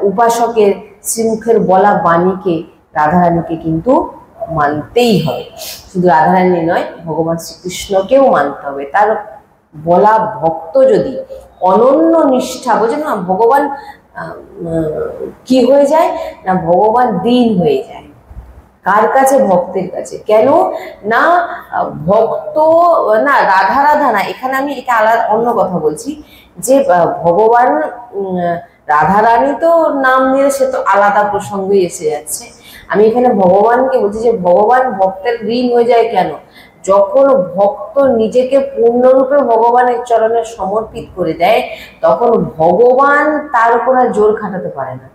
উপাসকের শ্রীমুখের বলা বাণীকে, রাধারানীকে কিন্তু মানতেই হবে। শুধু রাধারানী নয়, ভগবান শ্রীকৃষ্ণকেও মানতে হবে। তার বলা ভক্ত যদি অনন্য নিষ্ঠা, বোঝেন না, ভগবান কি হয়ে যায় না, ভগবান দীন হয়ে যায়। কার কাছে? ভক্তের কাছে। কেন না, ভক্ত না, রাধা রাধা না, এখানে আমি এটা আলাদা অন্য কথা বলছি যে ভগবান রাধা রানী তো নাম নিয়ে সে তো আলাদা প্রসঙ্গে এসে যাচ্ছে। আমি এখানে ভগবানকে বলছি যে ভগবান ভক্তের ঋণ হয়ে যায় কেন, যখন ভক্ত নিজেকে পূর্ণরূপে ভগবানের চরণে সমর্পিত করে দেয়, তখন ভগবান তার উপর আর জোর খাটাতে পারে না।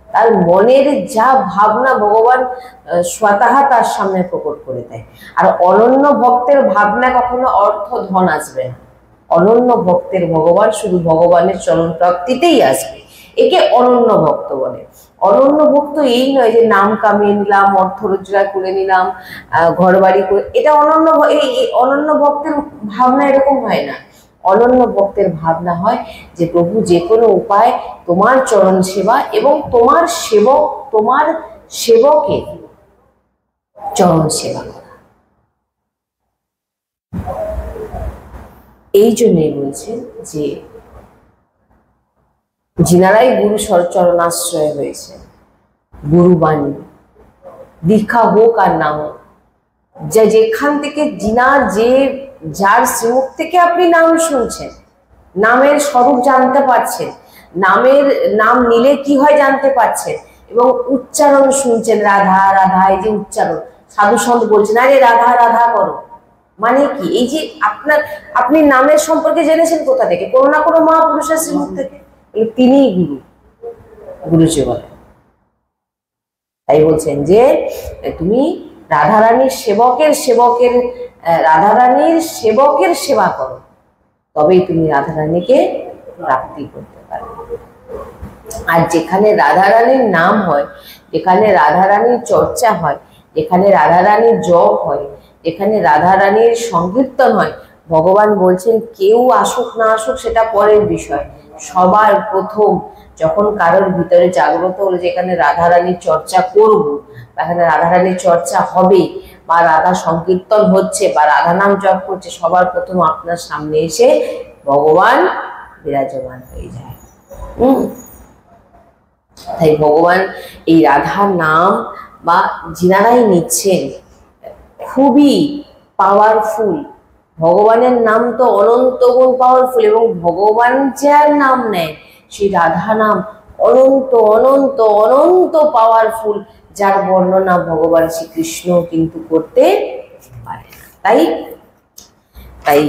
তার মনের যা ভাবনা ভগবান স্বতঃ তার সামনে প্রকট করে দেয়। আর অনন্য ভক্তের ভাবনা কখনো অর্থ ধন আসবে না। অনন্য ভক্তের ভগবান শুধু ভগবানের চরণ প্রাপ্তিতেই আসবে, একে অনন্য ভক্ত বলে। অনন্য ভক্ত এই নয় যে নাম কামিয়ে নিলাম, অর্থ রোজগার করে নিলাম, ঘর বাড়ি করে, এটা অনন্য। এই অনন্য ভক্তের ভাবনা এরকম হয় না। অনন্য ভক্তের ভাবনা হয় যে প্রভু যে কোনো উপায় তোমার চরণ সেবা এবং তোমার সেবকের চরণ সেবা করা। এই জন্যই বলছেন যে যিনারাই গুরু চরণাশ্রয় হয়েছে, গুরুবাণী দীক্ষা হোক আর না হোক, যেখান থেকে যার শ্রীমুখ থেকে আপনি নাম শুনছেন, নামের স্বরূপ জানতে পারছেন, নাম নিলে কি হয় জানতে পারছেন, এবং উচ্চারণ শুনছেন রাধা রাধা, এই যে উচ্চারণ সাধু সন্ত বলছেন আরে রাধা রাধা করো, মানে কি, এই যে আপনি নামের সম্পর্কে জেনেছেন কোথা থেকে? কোনো না কোনো মহাপুরুষের শ্রীমুখ থেকে। তিনিই গুরুজি বলেন। তাই বলছেন যে তুমি রাধারানীর রাধারানীর সেবকের সেবা করো, তবেই তুমি রাধারানীকে প্রাপ্তি করতে পারবে। আর যেখানে রাধারানীর নাম হয়, যেখানে রাধারানীর চর্চা হয়, যেখানে রাধারানীর জপ হয়, যেখানে রাধারানীর সংকীর্তন হয়, ভগবান বলছেন কেউ আসুক না আসুক সেটা পরের বিষয়, সবার প্রথম যখন কারোর ভিতরে জাগ্রত হলো যেখানে রাধারানীর চর্চা করব, এখানে রাধারানীর চর্চা হবে, বা রাধা সংকীর্তন হচ্ছে, বা রাধা নাম জপ করছে, সবার প্রথম আপনার সামনে এসে ভগবান বিরাজমান হয়ে যায়। তাই ভগবান এই রাধার নাম বা যিনারাই নিচ্ছেন খুবই পাওয়ারফুল। ভগবানের নাম তো অনন্ত গুণ পাওয়ারফুল, এবং ভগবান যার নাম নেয় সেই রাধা নাম অনন্ত অনন্ত অনন্ত পাওয়ারফুল, যার বর্ণনা ভগবান শ্রীকৃষ্ণ কিন্তু করতে পারে। তাই তাই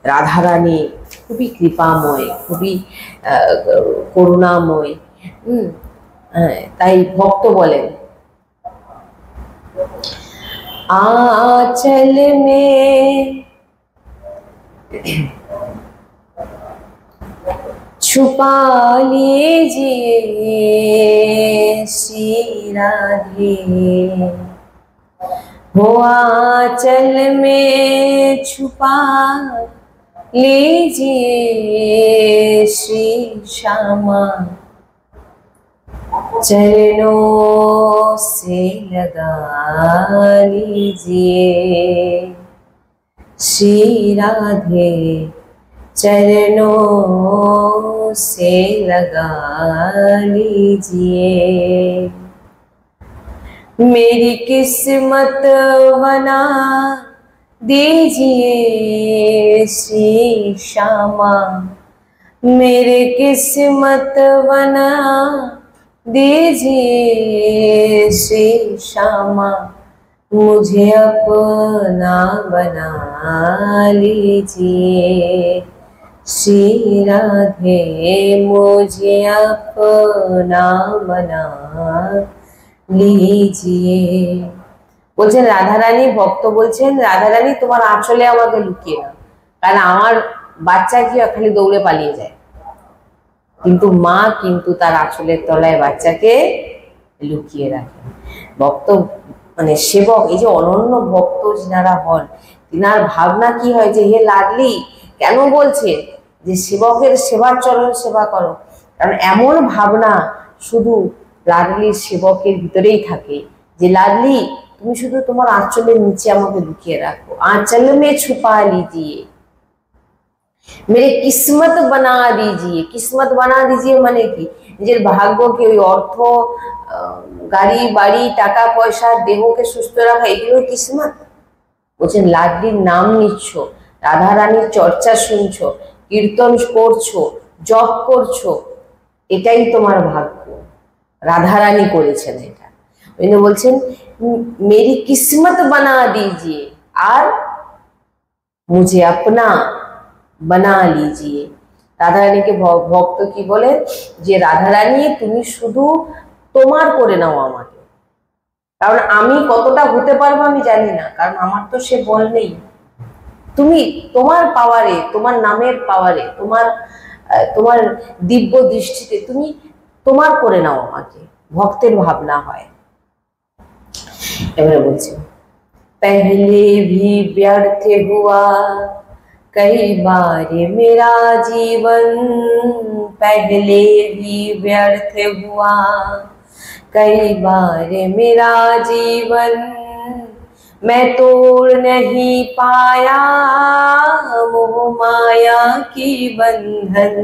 রাধারানী খুবই কৃপাময়, খুবই করুণাময়। তাই ভক্ত বলেন, आंचल में छुपा लीजिए श्री राधे, हो आंचल में छुपा लीजिए श्री श्यामा, चरणों से लगा लीजिए श्री राधे, चरणों से लगा लीजिए। मेरी किस्मत बना दीजिए श्री श्यामा, मेरी किस्मत बना दीजिए श्री श्यामा, मुझे अपना बना लीजिए श्री राधे, मुझे अपना बना लीजिए। বলছেন রাধারানী, ভক্ত বলছেন রাধারানী তোমার আঁচলে আমাকে লুকিয়ে দাও, কারণ আমার বাচ্চা কি খালি দৌড়ে পালিয়ে যায়, কিন্তু মা কিন্তু তার আঁচলের তলায় বাচ্চাকে লুকিয়ে রাখে। ভক্ত মানে সেবক, এই যে অনন্য ভক্ত যিনারা হন, তিনার ভাবনা কি হয় যে হে লাডলি কেন বলছে যে সেবকের সেবার চরণ সেবা করো, কারণ এমন ভাবনা শুধু লাডলির সেবকের ভিতরেই থাকে যে লাডলি তুমি শুধু তোমার আঁচলের নিচে আমাকে লুকিয়ে রাখো, আঁচল মে ছুপা লিজিয়ে, मेरे किस्मत बना दीजिए। किस्मत बना दीजिए মানে কি, নিজের ভাগ্যকে, ওই অর্থ, গাড়ি বাড়ি, টাকা পয়সা, দেহকে সুস্থ রাখা, এগুলো কিসমত। বলছেন লাডলির নাম নিচ্ছ, রাধা রানীর চর্চা শুনছো, কীর্তন করছো, জপ করছো, এটাই তোমার ভাগ্য। রাধা রানী করেছেন এটা। ওই বলছেন মেরি কিসমত বানা দিজিয়ে আর মুঝে আপনা বানা লিজিয়ে। রাধারানীকে ভক্ত কি বলে যে রাধারানী তুমি শুধু তোমার করে নাও আমাকে, কারণ আমি কতটা হতে পারবো আমি জানি না, কারণ আমার তো সে বল নেই। তুমি তোমার পাওয়ারে, তোমার নামের পাওয়ারে, তোমার দিব্য দৃষ্টিতে তুমি তোমার করে নাও আমাকে। ভক্তের ভাবনা হয়। এবারে বলছি, पहले भी व्यर्थ हुआ कई बार मेरा जीवन, पहले भी व्यर्थ हुआ कई बार मेरा जीवन, मैं तोड़ नहीं पाया मोह माया की बंधन,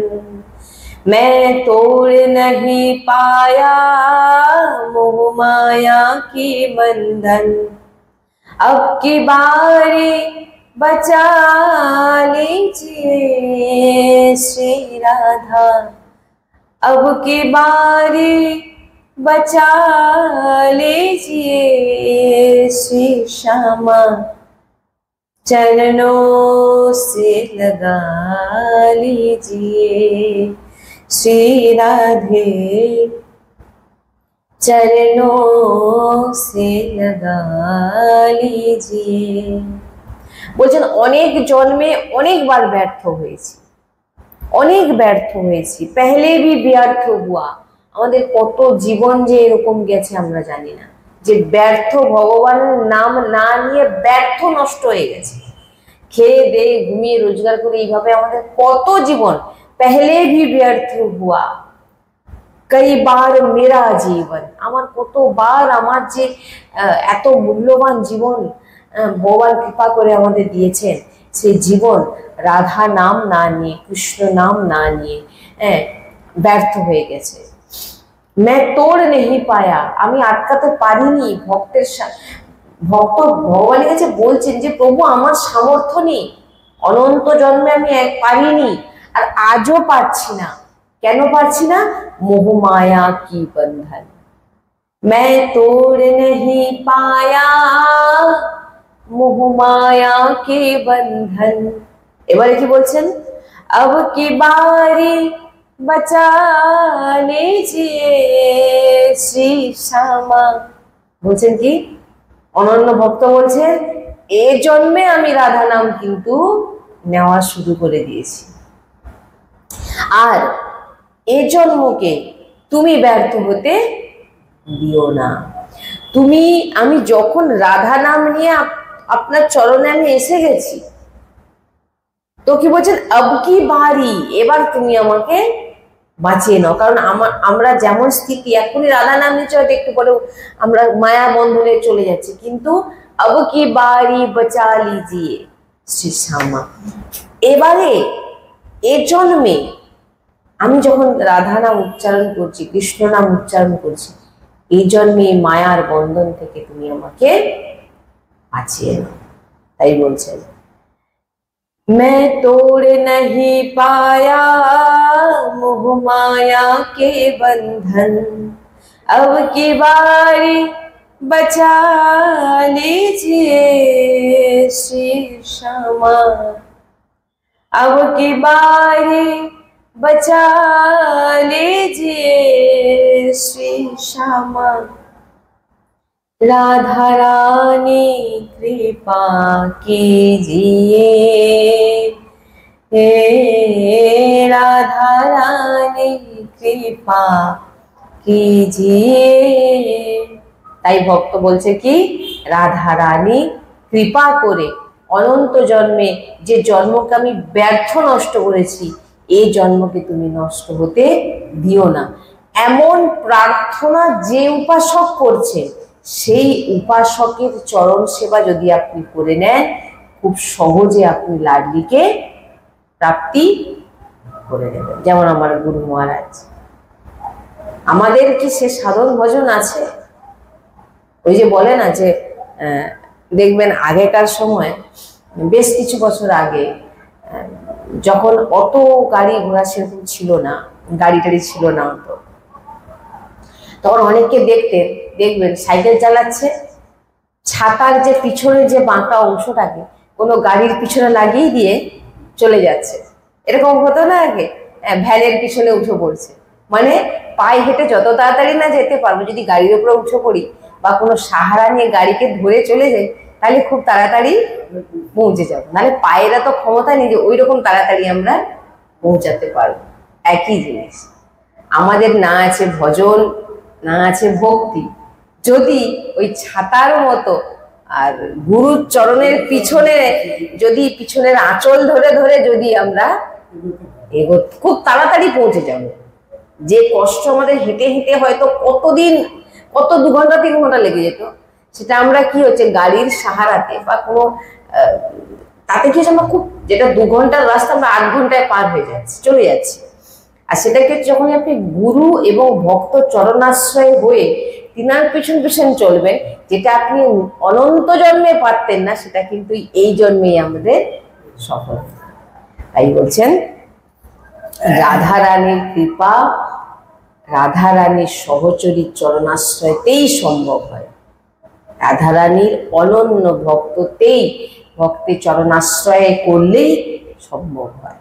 मैं तोड़ नहीं पाया मोह माया की बंधन, अब की बारी बचा लीजिए श्री राधा, अब की बारी बचा लीजिए श्री श्यामा, चरणों से लगा लीजिए श्री राधे, चरणों से लगा लीजिए। বলছেন অনেক জন্মে অনেকবার ব্যর্থ হয়েছি, অনেক ব্যর্থ হয়েছি, পহলে भी ব্যর্থ हुआ। আমাদের কত জীবন যে এরকম গেছে আমরা জানি না, যে ব্যর্থ ভগবানের নাম না নিয়ে ব্যর্থ নষ্ট হয়ে গেছে। খেয়ে দিয়ে ঘুমিয়ে রোজগার করে এইভাবে আমাদের কত জীবন पहले भी व्यर्थ हुआ। कई बार मेरा जीवन, আমার কতবার আমার যে এত মূল্যবান জীবন ভগবান কৃপা করে আমাদের দিয়েছেন, সেই জীবন রাধা নাম না নিয়ে, কৃষ্ণ নাম না নিয়ে ব্যর্থ হয়ে গেছে। मैं तोड़ नहीं पाया, আমি আটকাতে পারিনি। ভক্ত ভগবানের কাছে বলছেন যে প্রভু আমার সামর্থ্য নেই, অনন্ত জন্মে আমি পারিনি, আর আজও পারছি না। কেন পারছি না? মোহমায়া কি বন্ধন मैं तोड़ नहीं पाया, মোহমায়া के बंधन। এবারে কি বলছেন? अब की बारी बचा लीजिए श्री श्यामा। বলছেন কি? অনন্য ভক্ত বলছেন এই জন্মে আমি রাধা নাম কিন্তু নেওয়া শুরু করে দিয়েছি, আর এই জন্মকে তুমি ব্যর্থ হতে দিও না। আমি যখন রাধা নাম নিয়ে আপনার চরণে আমি এসে গেছি, তো কি বলছেন? আব কি বারি, এবার তুমি আমাকে বাঁচিয়ে নাও। কারণ আমরা যেমন স্থিতি, এখনই রাধা নাম নিচ্ছে, হয়তো একটু পরে আমরা মায়া বন্ধনে চলে যাচ্ছি, কিন্তু আব কি বারি বাঁচা লিজিয়ে শ্রী শ্যামা। এবারে এ জন্মে আমি যখন রাধা নাম উচ্চারণ করছি, কৃষ্ণ নাম উচ্চারণ করছি, এই জন্মে মায়ার বন্ধন থেকে তুমি আমাকে বাঁচিয়ে নাও। তাই বলছেন मैं तोड़ नहीं पाया मोह माया के बंधन, अब की बारी बचा लीजिए श्री श्यामा। अब की बारी बचा लीजिए श्री श्यामा। राधा रानी कृपा कीजिए, हे राधा रानी कृपा कीजिए। তাই ভক্ত বলছে কি, রাধা রানী কৃপা করে অনন্ত জন্মে যে জন্মকে আমি ব্যর্থ নষ্ট করেছি, এই জন্মকে তুমি নষ্ট হতে দিও না। এমন প্রার্থনা যে উপাসক করছে, সেই উপাসকের চরণ সেবা যদি আপনি করে নেন, খুব সহজে আপনি লাডলিকে প্রাপ্তি করে নেবেন। যেমন আমার গুরু মহারাজ, আমাদের কি সে সাধন ভজন আছে? ওই যে বলে না যে দেখবেন আগেকার সময়, বেশ কিছু বছর আগে, যখন অত গাড়ি ঘোড়া সেরকম ছিল না, গাড়ি টাড়ি ছিল না অত, তখন অনেককে দেখবেন সাইকেল চালাচ্ছে, ছাতার যে পিছনের যে বাঁকা অংশটাকে কোনো গাড়ির পিছনে লাগিয়ে দিয়ে চলে যাচ্ছে। এরকম হতো না আগে? ভ্যানের পিছনে উঠে পড়ছে, মানে পায়ে হেঁটে যত তাড়াতাড়ি না যেতে পারবো, যদি গাড়ির উপরে উঠে পড়ি বা কোনো সাহারা নিয়ে গাড়িকে ধরে চলে যাই, তাহলে খুব তাড়াতাড়ি পৌঁছে যাবো। নাহলে পায়েরা তো ক্ষমতা নেই যে ওই রকম তাড়াতাড়ি আমরা পৌঁছাতে পারবো। একই জিনিস, আমাদের না আছে ভজন, না আছে ভক্তি, যদি ওই ছাতার মতো আর গুরুর চরণের পিছনে যদি পিছনের আঁচল ধরে ধরে যদি আমরা খুব তাড়াতাড়ি পৌঁছে যাব। যে কষ্ট আমাদের হেঁটে হেঁটে হয়তো কত 2 ঘন্টা 3 ঘন্টা লেগে যেত, সেটা আমরা কি হচ্ছে গাড়ির সাহারাতে বা কোনো তাতে কি হচ্ছে, আমরা খুব, যেটা 2 ঘন্টার রাস্তা আমরা 8 ঘন্টায় পার হয়ে যাচ্ছি, চলে যাচ্ছি। আর সেটাকে যখন আপনি গুরু এবং ভক্ত চরণাশ্রয় হয়ে তিনার পিছন পিছন চলবেন, যেটা আপনি অনন্ত জন্মে পারতেন না, সেটা কিন্তু এই জন্মেই আমাদের সফল। তাই বলছেন রাধা রানীর কৃপা, রাধা রানীর সহচরীর চরণাশ্রয়তেই সম্ভব হয়। রাধা রানীর অনন্য ভক্ততেই, ভক্তের চরণাশ্রয় করলেই সম্ভব হয়।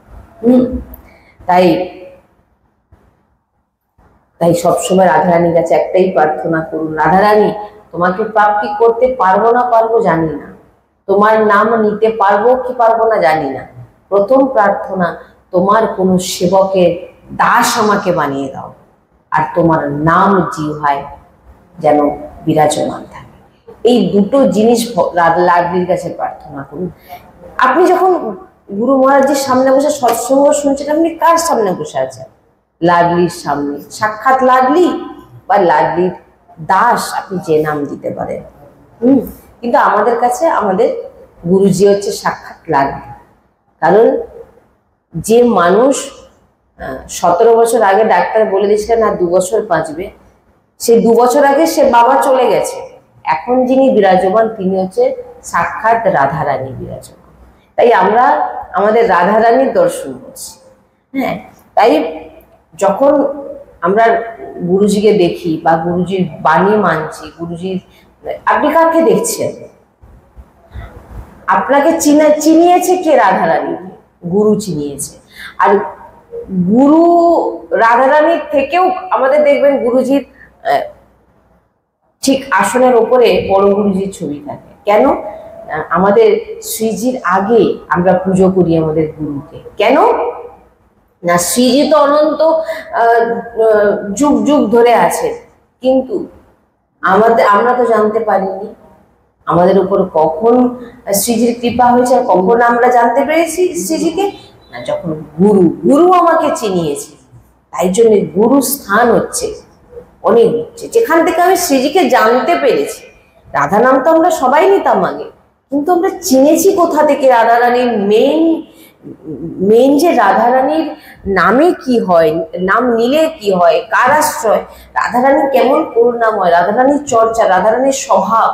তাই সবসময় রাধারানীর কাছে একটাই প্রার্থনা করুন, রাধারানী তোমাকে প্রাপ্তি করতে পারবো না পারবো জানি না, তোমার নাম নিতে পারবো কি পারবো না জানি না, প্রথম প্রার্থনা তোমার কোনো সেবকের দাস আমাকে বানিয়ে দাও, আর তোমার নাম জিহ্বায় যেন বিরাজমান থাকে। এই দুটো জিনিস লাডলির কাছে প্রার্থনা করুন। আপনি যখন গুরু মহারাজের সামনে বসে সৎসঙ্গ শুনছেন, আপনি কার সামনে বসে আছেন? লাডলির সামনে। সাক্ষাৎ লাডলি বা লাডলির দাস আপনি যে নাম দিতে পারেন। কিন্তু আমাদের কাছে আমাদের গুরুজি হচ্ছে সাক্ষাৎ লাডলি। কারণ যে মানুষ 17 বছর আগে ডাক্তার বলে দিয়েছিলেন আর 2 বছর বাঁচবে, সেই 2 বছর আগে সে বাবা চলে গেছে, এখন যিনি বিরাজমান তিনি হচ্ছে সাক্ষাৎ রাধারানী বিরাজমান। তাই আমরা আমাদের রাধারানীর দর্শন করছি। হ্যাঁ, তাই যখন আমরা গুরুজিকে দেখি বা গুরুজির বাণী মানছি, গুরুজির, আপনি কাকে দেখছেন? আপনাকে চিনিয়েছে কে? রাধারানী। গুরু চিনিয়েছে। আর গুরু রাধারানীর থেকেও আমাদের দেখবেন গুরুজির ঠিক আসনের ওপরে বড় গুরুজির ছবি থাকে। কেন? আমাদের শ্রীজির আগে আমরা পুজো করি আমাদের গুরুকে। কেন না? শ্রীজি তো অনন্ত যুগ যুগ ধরে আছেন, কিন্তু আমরা তো জানতে পারিনি আমাদের উপর কখন শ্রীজির কৃপা হয়েছে, আর কখন আমরা জানতে পেরেছি শ্রীজিকে, না যখন গুরু আমাকে চিনিয়েছে। তাই জন্য গুরু স্থান হচ্ছে অনেক উচ্চে, যেখান থেকে আমি শ্রীজিকে জানতে পেরেছি। রাধা নাম তো আমরা সবাই নিতাম আগে, কিন্তু আমরা চিনেছি কোথা থেকে? রাধারানীর মেন যে রাধারানীর নামে কি হয়, নাম নিলে কি হয়, কার আশ্রয়, রাধারানী কেমন করুণাময়, রাধারানীর চর্চা, রাধারানীর স্বভাব,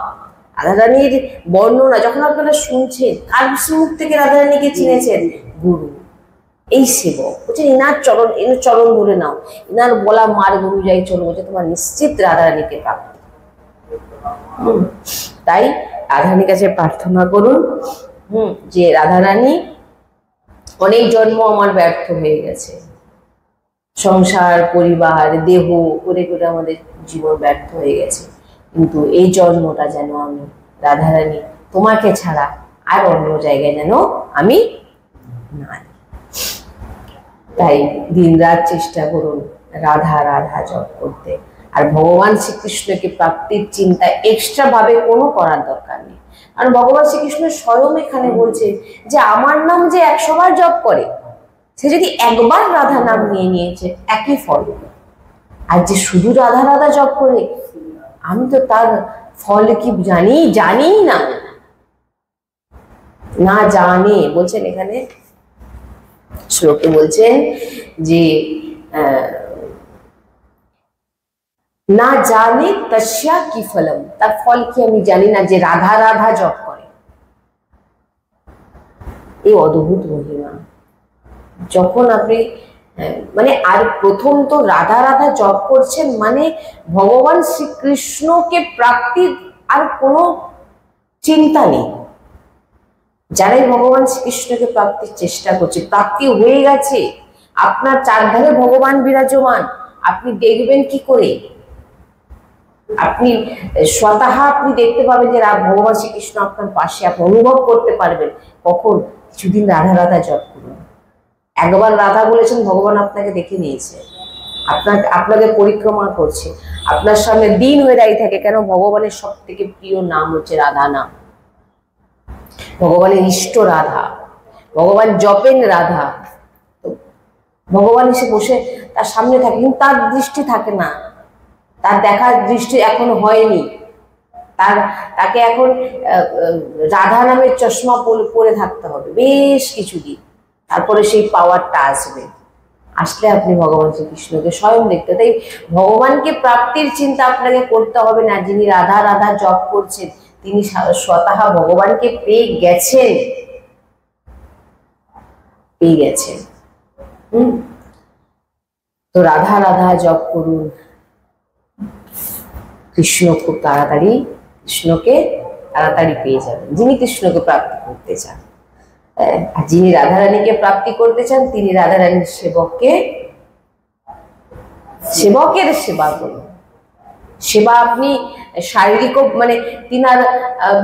রাধারানীর বর্ণনা যখন আপনারা শুনছেন, কার মুখ থেকে রাধারানীকে চিনেছেন? গুরু। এই সেবক বলছে এনার চরণ ধরে নাও, এনার বলা মার গুরু যাই চলো, বলছে তোমার নিশ্চিত রাধারানীকে প্রাপ্তি। তাই রাধারানীর কাছে প্রার্থনা করুন যে রাধারানী, অনেক জন্ম আমার ব্যর্থ হয়ে গেছে, সংসার পরিবার দেহ করে করে আমাদের জীবন ব্যর্থ হয়ে গেছে, কিন্তু এই জন্মটা যেন আমি রাধারানী তোমাকে ছাড়া আর অন্য জায়গায় যেন আমি না। তাই দিন রাত চেষ্টা করুন রাধা রাধা জপ করতে। আর ভগবান শ্রীকৃষ্ণকে প্রাপ্তির চিন্তা এক্সট্রা ভাবে কোনো করার দরকার নেই। কারণ ভগবান শ্রীকৃষ্ণ স্বয়ং এখানে বলছে যে আমার নাম যে 100 বার জপ করে, সে যদি একবার রাধা নাম নিয়ে নিয়েছে একই ফল। আর যে শুধু রাধা রাধা জপ করে, আমি তো তার ফল কি জানি না জানে। বলছেন এখানে শ্লোকে বলছেন যে না জানে তস্যা কি ফলম, তার ফল কি আমি জানি না, যে রাধা রাধা জপ করে। এই অদ্ভুত মহিমা। যখন আপনি মানে, আর প্রথম তো রাধা রাধা জপ করছেন মানে ভগবান শ্রীকৃষ্ণকে প্রাপ্তির আর কোনো চিন্তা নেই। যারাই ভগবান শ্রীকৃষ্ণকে প্রাপ্তির চেষ্টা করছে, প্রাপ্তি হয়ে গেছে, আপনার চারধারে ভগবান বিরাজমান, আপনি দেখবেন কি করে? আপনি স্বতঃ আপনি দেখতে পাবেন যে ভগবান শ্রীকৃষ্ণ আপনার পাশে, আপনি অনুভব করতে পারবেন। কখন? কিছুদিন রাধা রাধা জপ করুন। একবার রাধা বলেছেন, ভগবান আপনাকে দেখে নিয়েছে, আপনাকে পরিক্রমা করছে, আপনার সামনে দিন হয়ে দাঁড়িয়ে থাকে। কেন? ভগবানের সব থেকে প্রিয় নাম হচ্ছে রাধা নাম, ভগবানের ইষ্ট রাধা, ভগবান জপেন রাধা। তো ভগবান এসে বসে তার সামনে থাকে, কিন্তু তার দৃষ্টি থাকে না, তার দেখার দৃষ্টি এখনো হয়নি। তাকে এখন রাধা নামের চশমা পরে থাকতে হবে বেশ কিছুদিন, তারপরে সেই পাওয়ারটা আসবে। আসলে আপনি ভগবান শ্রীকৃষ্ণকে স্বয়ং দেখতে। তাই ভগবানকে প্রাপ্তির চিন্তা আপনাকে করতে হবে না। যিনি রাধা রাধা জপ করছেন তিনি স্বতঃ ভগবানকে পেয়ে গেছেন। তো রাধা রাধা জপ করুন, কৃষ্ণকে তাড়াতাড়ি পেয়ে যাবেন, যিনি কৃষ্ণকে প্রাপ্তি করতে চান। আর যিনি রাধারানীকে প্রাপ্তি করতে চান তিনি রাধারানীর সেবককে সেবকের সেবা করুন। সেবা আপনি শারীরিক মানে তিনার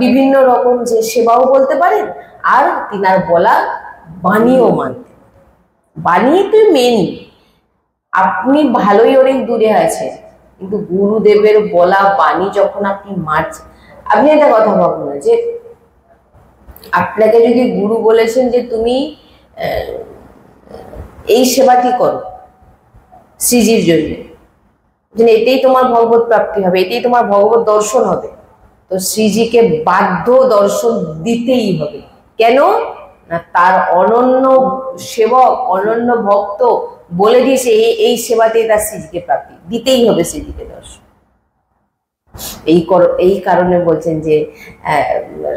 বিভিন্ন রকম যে সেবাও বলতে পারেন, আর তিনার বলা বাণীও মানতে। বাণী তো মেন। আপনি ভালোই অনেক দূরে আছেন, কিন্তু গুরুদেবের বলা বাণী যখন আপনি মানছেন, আপনি একটা কথা ভাবুন না যে আপনাকে যদি গুরু বলেছেন যে তুমি এই সেবাটি করো শ্রীজির জন্য, এটাই তোমার ভগবত প্রাপ্তি হবে, এটাই তোমার ভগবত দর্শন হবে, তো শ্রীজিকে বাধ্য দর্শন দিতেই হবে। কেন না, তার অনন্য সেবক অনন্য ভক্ত বলে দিয়েছে এই সেবাতেই তার শ্রীজিকে প্রাপ্তি, দিতেই হবে শ্রীজিকে দর্শন। এই কারণে বলছেন যে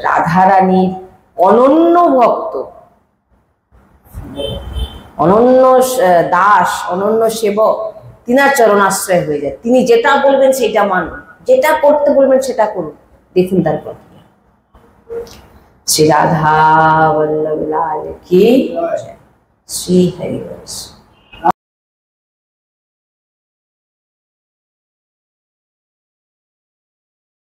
রাধারানীর অনন্য ভক্ত, অনন্য দাস, অনন্য সেবক তিনার চরণাশ্রয় হয়ে যায়। তিনি যেটা বলবেন সেটা মানুন, যেটা করতে বলবেন সেটা করুন। দেখুন তারপর শ্রী রাধা বল্লভ লাল কি, শ্রী হরি বংশ।